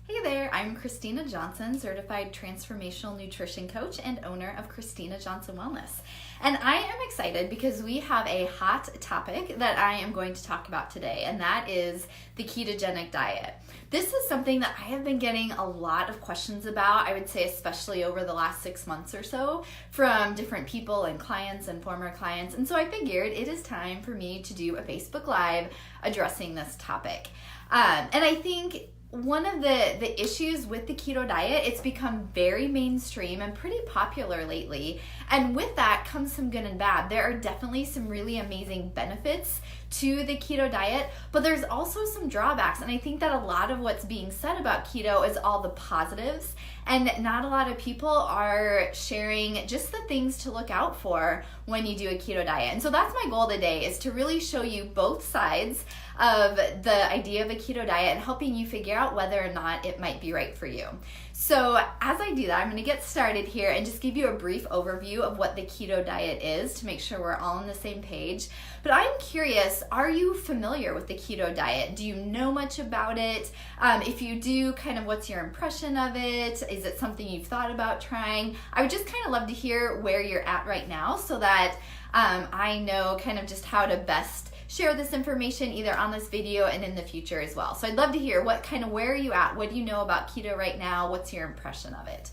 Hey there, I'm Christina Johnson, certified transformational nutrition coach and owner of Christina Johnson Wellness. And I am excited because we have a hot topic that I am going to talk about today, and that is the ketogenic diet. This is something that I have been getting a lot of questions about, I would say especially over the last 6 months or so, from different people and clients and former clients. And so I figured it is time for me to do a Facebook Live addressing this topic. And I think one of the issues with the keto diet, it's become very mainstream and pretty popular lately. And with that comes some good and bad. There are definitely some really amazing benefits to the keto diet, but there's also some drawbacks. And I think that a lot of what's being said about keto is all the positives, and not a lot of people are sharing just the things to look out for when you do a keto diet. And so that's my goal today, is to really show you both sides of the idea of a keto diet and helping you figure out whether or not it might be right for you. So as I do that, I'm going to get started here and just give you a brief overview of what the keto diet is to make sure we're all on the same page. But I'm curious, are you familiar with the keto diet? Do you know much about it? If you do, kind of what's your impression of it? Is it something you've thought about trying? I would just kind of love to hear where you're at right now so that I know kind of just how to best share this information either on this video and in the future as well. So I'd love to hear where are you at? What do you know about keto right now? What's your impression of it?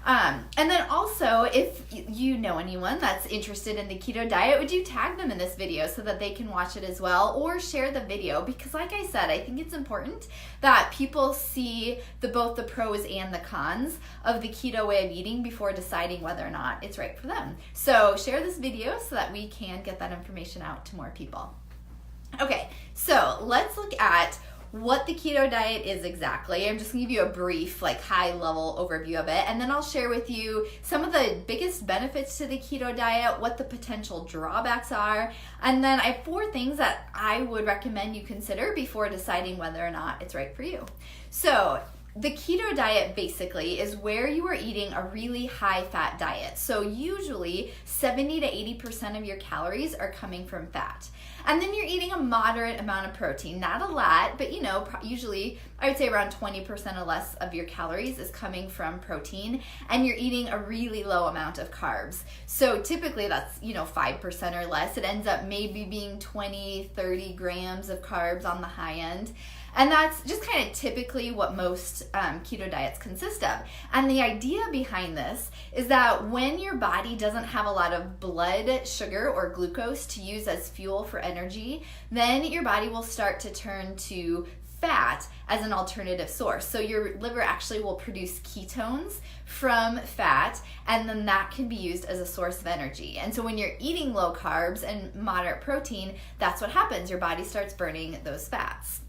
And then also, if you know anyone that's interested in the keto diet, would you tag them in this video so that they can watch it as well, or share the video? Because like I said, I think it's important that people see both the pros and the cons of the keto way of eating before deciding whether or not it's right for them. So share this video so that we can get that information out to more people. Okay, so let's look at what the keto diet is exactly. I'm just gonna give you a brief, high level overview of it, and then I'll share with you some of the biggest benefits to the keto diet, what the potential drawbacks are, and then I have 4 things that I would recommend you consider before deciding whether or not it's right for you. So the keto diet basically is where you are eating a really high fat diet. So usually 70 to 80% of your calories are coming from fat. And then you're eating a moderate amount of protein, not a lot, but usually I would say around 20% or less of your calories is coming from protein, and you're eating a really low amount of carbs. So typically that's, 5% or less. It ends up maybe being 20, 30 grams of carbs on the high end. And that's just kind of typically what most keto diets consist of. And the idea behind this is that when your body doesn't have a lot of blood sugar or glucose to use as fuel for energy, then your body will start to turn to fat as an alternative source. So your liver actually will produce ketones from fat, and then that can be used as a source of energy. And so when you're eating low carbs and moderate protein, that's what happens. Your body starts burning those fats.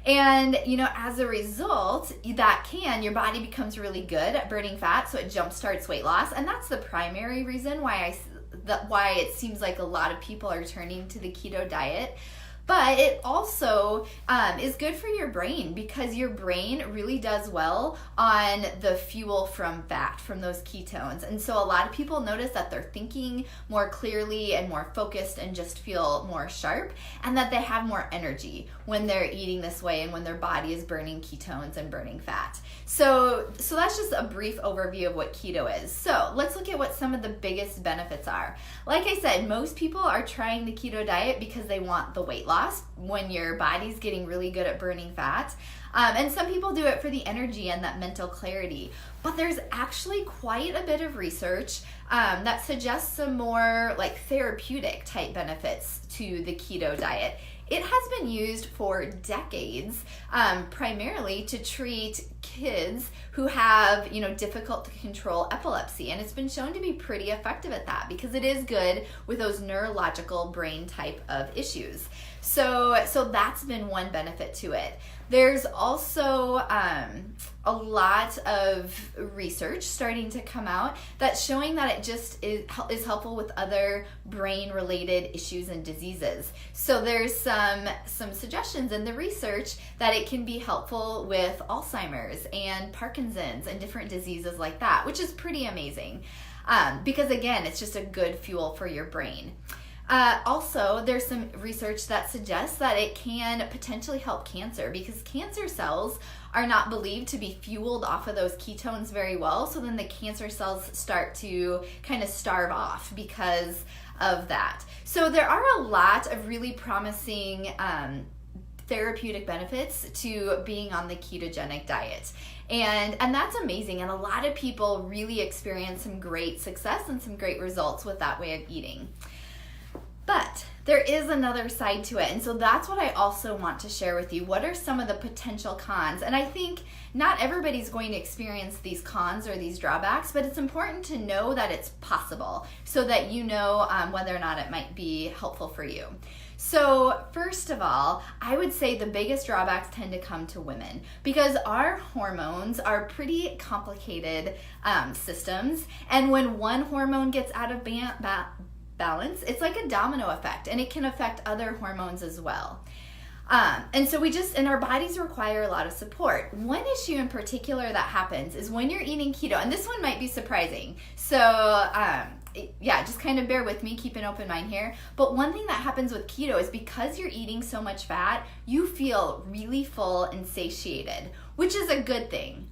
And, as a result, your body becomes really good at burning fat, so it jumpstarts weight loss. And that's the primary reason why it seems like a lot of people are turning to the keto diet. But it also is good for your brain, because your brain really does well on the fuel from fat, from those ketones. And so a lot of people notice that they're thinking more clearly and more focused and just feel more sharp, and that they have more energy when they're eating this way and when their body is burning ketones and burning fat. So that's just a brief overview of what keto is. So let's look at what some of the biggest benefits are. Like I said, most people are trying the keto diet because they want the weight loss when your body's getting really good at burning fat. And some people do it for the energy and that mental clarity. But there's actually quite a bit of research that suggests some more therapeutic type benefits to the keto diet. It has been used for decades, primarily to treat kids who have, difficult to control epilepsy. And it's been shown to be pretty effective at that, because it is good with those neurological brain type of issues. So that's been one benefit to it. There's also a lot of research starting to come out that's showing that it just is helpful with other brain-related issues and diseases. So there's some suggestions in the research that it can be helpful with Alzheimer's and Parkinson's and different diseases like that, which is pretty amazing, because again, it's just a good fuel for your brain. Also, there's some research that suggests that it can potentially help cancer, because cancer cells are not believed to be fueled off of those ketones very well. So then the cancer cells start to kind of starve off because of that. So there are a lot of really promising therapeutic benefits to being on the ketogenic diet. And that's amazing. And a lot of people really experience some great success and some great results with that way of eating. But there is another side to it. And so that's what I also want to share with you. What are some of the potential cons? And I think not everybody's going to experience these cons or these drawbacks, but it's important to know that it's possible so that you know whether or not it might be helpful for you. So first of all, I would say the biggest drawbacks tend to come to women because our hormones are pretty complicated systems. And when one hormone gets out of balance, it's like a domino effect, and it can affect other hormones as well. And so and our bodies require a lot of support. One issue in particular that happens is when you're eating keto, and this one might be surprising. So, just kind of bear with me, keep an open mind here. But one thing that happens with keto is because you're eating so much fat, you feel really full and satiated, which is a good thing.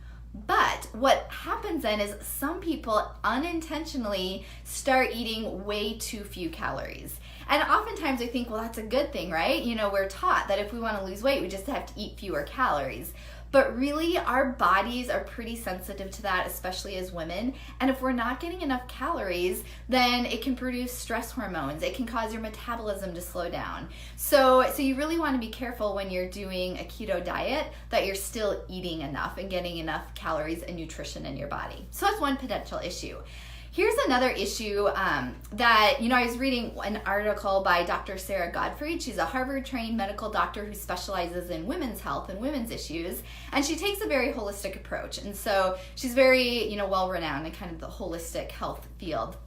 But what happens then is some people unintentionally start eating way too few calories. And oftentimes I think, well, that's a good thing, right? We're taught that if we want to lose weight, we just have to eat fewer calories. But really, our bodies are pretty sensitive to that, especially as women. And if we're not getting enough calories, then it can produce stress hormones. It can cause your metabolism to slow down. So you really want to be careful when you're doing a keto diet that you're still eating enough and getting enough calories and nutrition in your body. So that's one potential issue. Here's another issue that, I was reading an article by Dr. Sarah Gottfried. She's a Harvard-trained medical doctor who specializes in women's health and women's issues, and she takes a very holistic approach. And so she's very, well-renowned in kind of the holistic health field.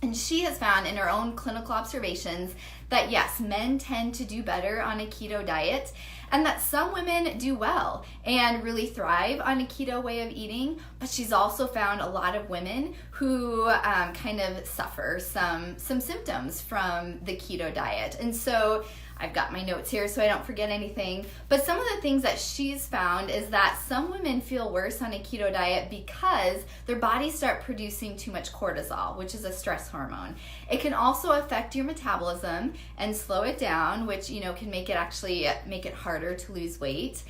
And she has found in her own clinical observations that yes, men tend to do better on a keto diet, and that some women do well and really thrive on a keto way of eating, but she's also found a lot of women who kind of suffer some symptoms from the keto diet. And so I've got my notes here so I don't forget anything, but some of the things that she's found is that some women feel worse on a keto diet because their bodies start producing too much cortisol, which is a stress hormone. It can also affect your metabolism and slow it down, which can make it harder to lose weight.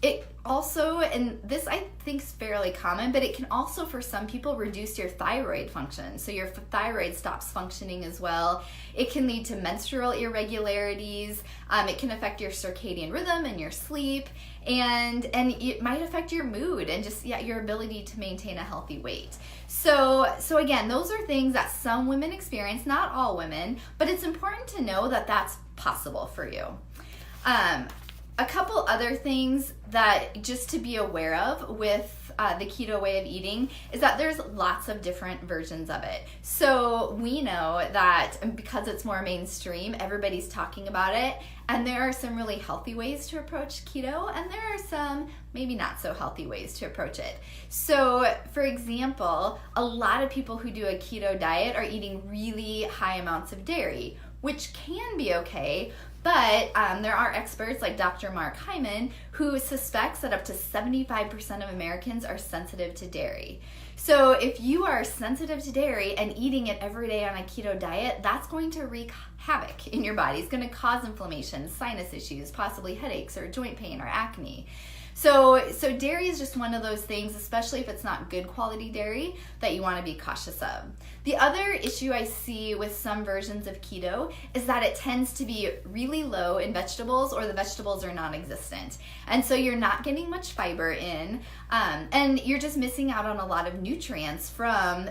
It also, and this I think is fairly common, but it can also for some people reduce your thyroid function. So your thyroid stops functioning as well. It can lead to menstrual irregularities. It can affect your circadian rhythm and your sleep, and it might affect your mood and just your ability to maintain a healthy weight. So again, those are things that some women experience, not all women, but it's important to know that that's possible for you. A couple other things that just to be aware of with the keto way of eating is that there's lots of different versions of it. So we know that because it's more mainstream, everybody's talking about it, and there are some really healthy ways to approach keto, and there are some maybe not so healthy ways to approach it. So for example, a lot of people who do a keto diet are eating really high amounts of dairy, which can be okay. But there are experts like Dr. Mark Hyman who suspects that up to 75% of Americans are sensitive to dairy. So if you are sensitive to dairy and eating it every day on a keto diet, that's going to wreak havoc in your body. It's going to cause inflammation, sinus issues, possibly headaches or joint pain or acne. So dairy is just one of those things, especially if it's not good quality dairy, that you want to be cautious of. The other issue I see with some versions of keto is that it tends to be really low in vegetables, or the vegetables are non-existent. And so you're not getting much fiber in, and you're just missing out on a lot of nutrients from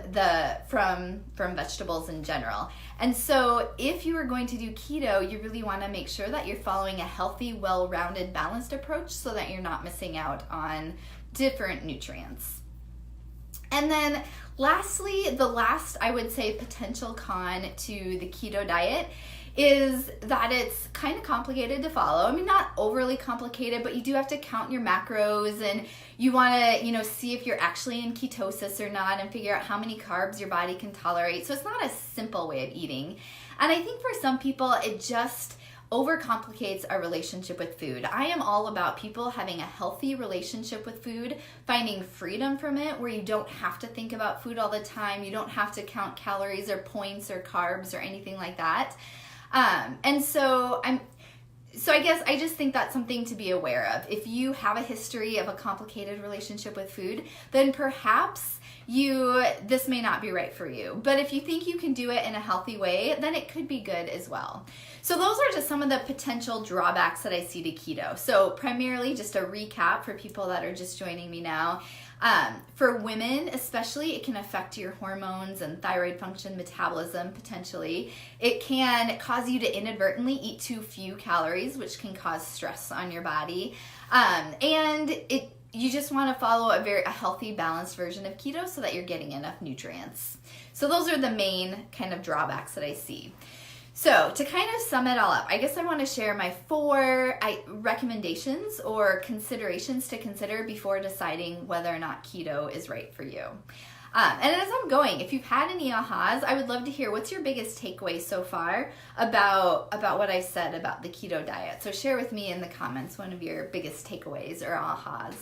vegetables in general. And so if you are going to do keto, you really want to make sure that you're following a healthy, well-rounded, balanced approach so that you're not missing out on different nutrients. And then lastly, the last, I would say, potential con to the keto diet is that it's kind of complicated to follow. I mean, not overly complicated, but you do have to count your macros, and you want to, see if you're actually in ketosis or not, and figure out how many carbs your body can tolerate. So it's not a simple way of eating. And I think for some people, it just overcomplicates our relationship with food. I am all about people having a healthy relationship with food, finding freedom from it where you don't have to think about food all the time. You don't have to count calories or points or carbs or anything like that. So I guess I just think that's something to be aware of. If you have a history of a complicated relationship with food, then perhaps this may not be right for you. But if you think you can do it in a healthy way, then it could be good as well. So those are just some of the potential drawbacks that I see to keto. So primarily just a recap for people that are just joining me now. For women especially, it can affect your hormones and thyroid function, metabolism potentially. It can cause you to inadvertently eat too few calories, which can cause stress on your body. You just want to follow a healthy, balanced version of keto so that you're getting enough nutrients. So those are the main kind of drawbacks that I see. So to kind of sum it all up, I guess I want to share my 4 recommendations or considerations to consider before deciding whether or not keto is right for you. And as I'm going, if you've had any ahas, I would love to hear what's your biggest takeaway so far about what I said about the keto diet. So share with me in the comments one of your biggest takeaways or ahas.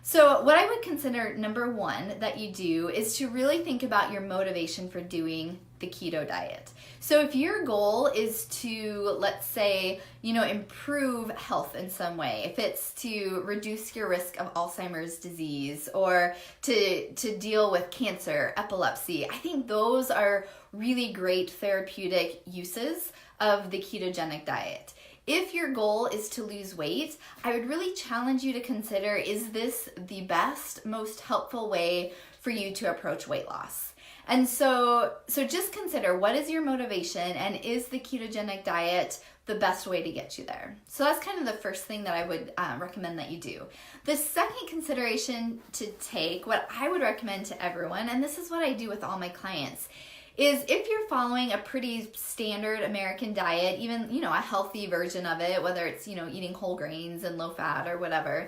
So what I would consider number 1 that you do is to really think about your motivation for doing the keto diet. So if your goal is to, let's say, improve health in some way, if it's to reduce your risk of Alzheimer's disease or to deal with cancer, epilepsy, I think those are really great therapeutic uses of the ketogenic diet. If your goal is to lose weight, I would really challenge you to consider, is this the best, most helpful way for you to approach weight loss? And so just consider, what is your motivation, and is the ketogenic diet the best way to get you there? So that's kind of the first thing that I would recommend that you do. The second consideration to take, what I would recommend to everyone, and this is what I do with all my clients, is if you're following a pretty standard American diet, even, a healthy version of it, whether it's, eating whole grains and low fat or whatever,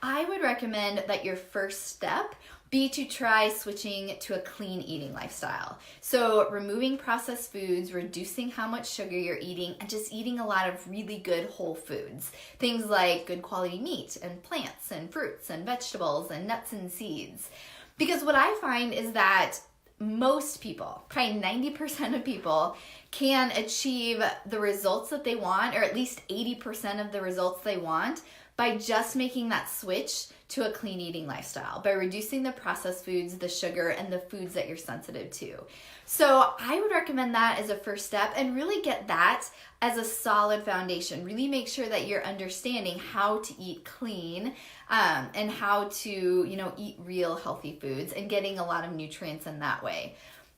I would recommend that your first step be to try switching to a clean eating lifestyle. So removing processed foods, reducing how much sugar you're eating, and just eating a lot of really good whole foods. Things like good quality meat and plants and fruits and vegetables and nuts and seeds. Because what I find is that most people, probably 90% of people, can achieve the results that they want, or at least 80% of the results they want, by just making that switch to a clean eating lifestyle, by reducing the processed foods, the sugar, and the foods that you're sensitive to. So I would recommend that as a first step, and really get that as a solid foundation. Really make sure that you're understanding how to eat clean and how to, eat real healthy foods and getting a lot of nutrients in that way.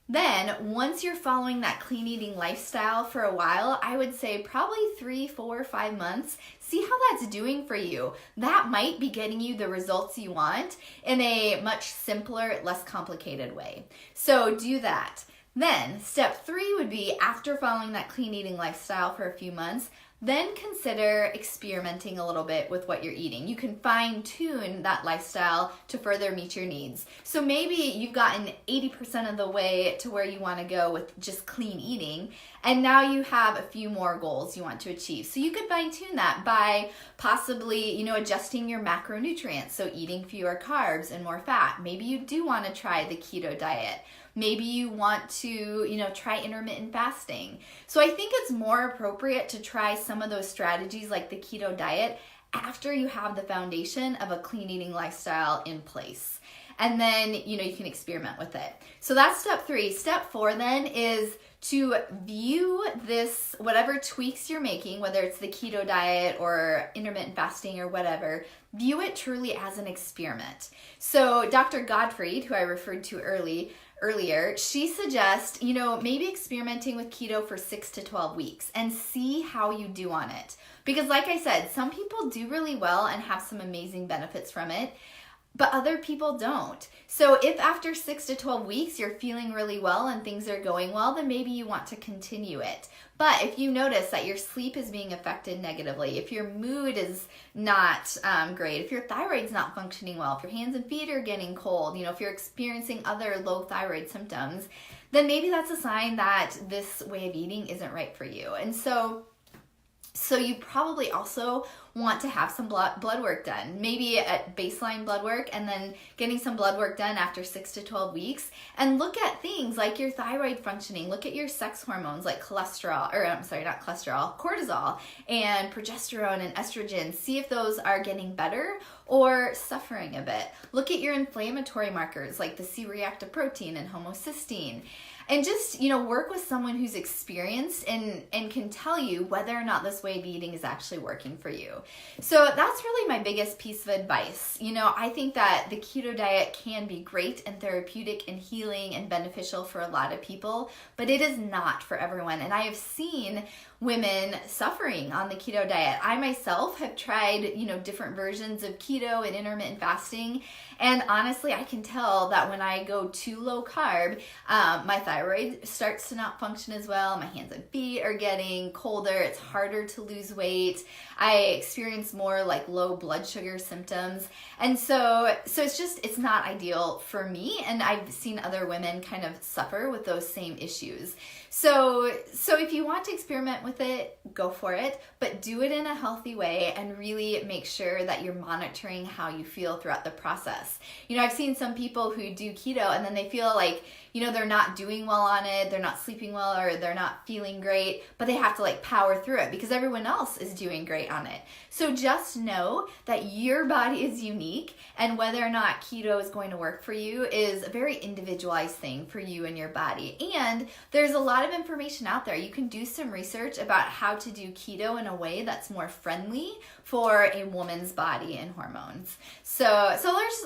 Then, once you're following that clean eating lifestyle for a while, I would say probably 3, 4, 5 months, see how that's doing for you. That might be getting you the results you want in a much simpler, less complicated way. So do that. Then, step 3 would be, after following that clean eating lifestyle for a few months, then consider experimenting a little bit with what you're eating. You can fine-tune that lifestyle to further meet your needs. So maybe you've gotten 80% of the way to where you want to go with just clean eating, and now you have a few more goals you want to achieve. So you could fine-tune that by possibly, adjusting your macronutrients, so eating fewer carbs and more fat. Maybe you do want to try the keto diet. Maybe you want to, try intermittent fasting. So I think it's more appropriate to try some of those strategies like the keto diet after you have the foundation of a clean eating lifestyle in place. And then, you can experiment with it. So that's step 3. Step 4 then is to view this, whatever tweaks you're making, whether it's the keto diet or intermittent fasting or whatever, view it truly as an experiment. So Dr. Gottfried, who I referred to earlier, she suggests, maybe experimenting with keto for 6 to 12 weeks and see how you do on it. Because like I said, some people do really well and have some amazing benefits from it, but other people don't. So if after 6 to 12 weeks you're feeling really well and things are going well, then maybe you want to continue it. But if you notice that your sleep is being affected negatively, if your mood is not great, if your thyroid's not functioning well, if your hands and feet are getting cold, if you're experiencing other low thyroid symptoms, then maybe that's a sign that this way of eating isn't right for you. And so So you probably also want to have some blood work done, maybe at baseline blood work, and then getting some blood work done after 6 to 12 weeks, and look at things like your thyroid functioning, look at your sex hormones like cortisol, and progesterone and estrogen. See if those are getting better or suffering a bit. Look at your inflammatory markers like the C-reactive protein and homocysteine. And just, work with someone who's experienced and can tell you whether or not this way of eating is actually working for you. So that's really my biggest piece of advice. I think that the keto diet can be great and therapeutic and healing and beneficial for a lot of people, but it is not for everyone. And I have seen women suffering on the keto diet. I myself have tried, different versions of keto and intermittent fasting. And honestly, I can tell that when I go too low carb, my thyroid starts to not function as well. My hands and feet are getting colder. It's harder to lose weight. I experience more like low blood sugar symptoms. And so it's not ideal for me. And I've seen other women kind of suffer with those same issues. So if you want to experiment with it, go for it, but do it in a healthy way and really make sure that you're monitoring how you feel throughout the process. I've seen some people who do keto and then they feel like, they're not doing well on it, they're not sleeping well, or they're not feeling great, but they have to power through it because everyone else is doing great on it. So just know that your body is unique, and whether or not keto is going to work for you is a very individualized thing for you and your body. And there's a lot of information out there. You can do some research about how to do keto in a way that's more friendly for a woman's body and hormones. So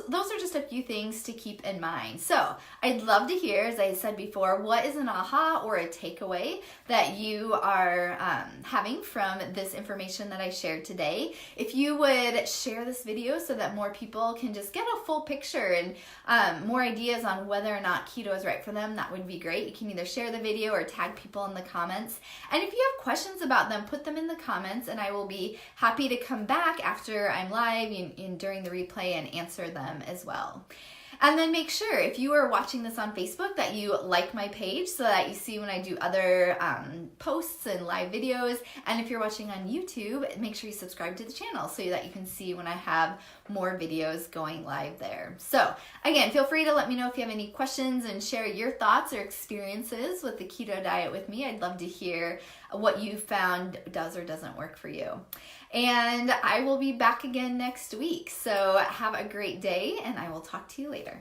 those are just a few things to keep in mind. So I'd love to hear, as I said before, what is an aha or a takeaway that you are having from this information that I shared today. If you would share this video so that more people can just get a full picture and more ideas on whether or not keto is right for them, that would be great. You can either share the video or tag people in the comments. And if you have questions about them, put them in the comments and I will be happy to come back after I'm live and during the replay and answer them as well. And then make sure, if you are watching this on Facebook, that you like my page so that you see when I do other posts and live videos. And if you're watching on YouTube, make sure you subscribe to the channel so that you can see when I have more videos going live there. So again, feel free to let me know if you have any questions and share your thoughts or experiences with the keto diet with me. I'd love to hear what you found does or doesn't work for you. And I will be back again next week. So have a great day and I will talk to you later.